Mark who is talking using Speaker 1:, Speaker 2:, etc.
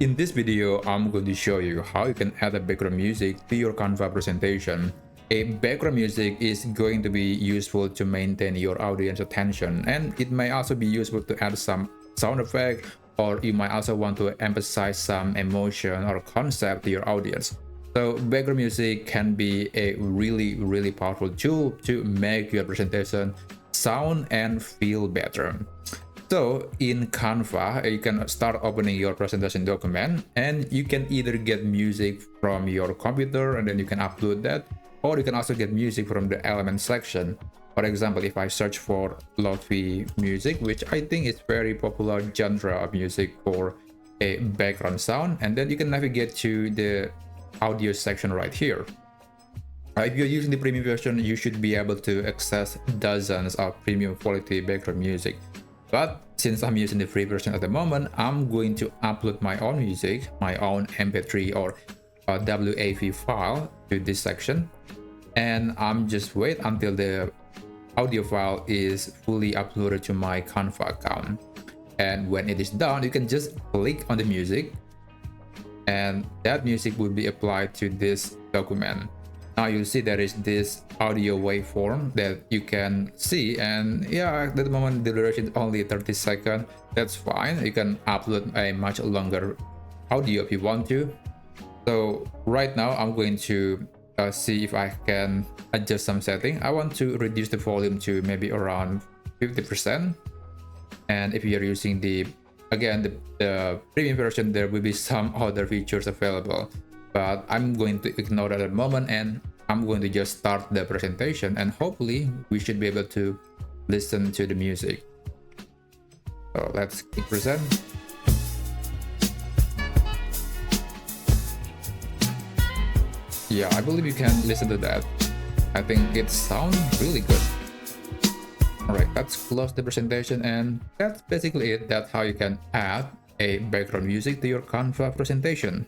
Speaker 1: In this video, I'm going to show you how you can add a background music to your Canva presentation. A background music is going to be useful to maintain your audience attention, and it may also be useful to add some sound effect, or you might also want to emphasize some emotion or concept to your audience. So background music can be a really powerful tool to make your presentation sound and feel better. So in Canva, you can start opening your presentation document, and you can either get music from your computer and then you can upload that, or you can also get music from the element section. For example, if I search for lofi music, which I think is very popular genre of music for a background sound, and then you can navigate to the audio section right here. If you're using the premium version, you should be able to access dozens of premium quality background music. But since I'm using the free version at the moment, I'm going to upload my own music, my own MP3 or WAV file to this section. And I'm just wait until the audio file is fully uploaded to my Canva account. And when it is done, you can just click on the music, and that music will be applied to this document. Now you'll see there is this audio waveform that you can see, and yeah, at the moment the duration is only 30 seconds. That's fine. You can upload a much longer audio if you want to. So right now I'm going to see if I can adjust some setting. I want to reduce the volume to maybe around 50%. And if you're using the premium version, there will be some other features available, but I'm going to ignore that at the moment, and I'm going to just start the presentation, and hopefully we should be able to listen to the music. So let's click present. Yeah, I believe you can listen to that. I think it sounds really good. Alright, let's close the presentation, and that's basically it. That's how you can add a background music to your Canva presentation.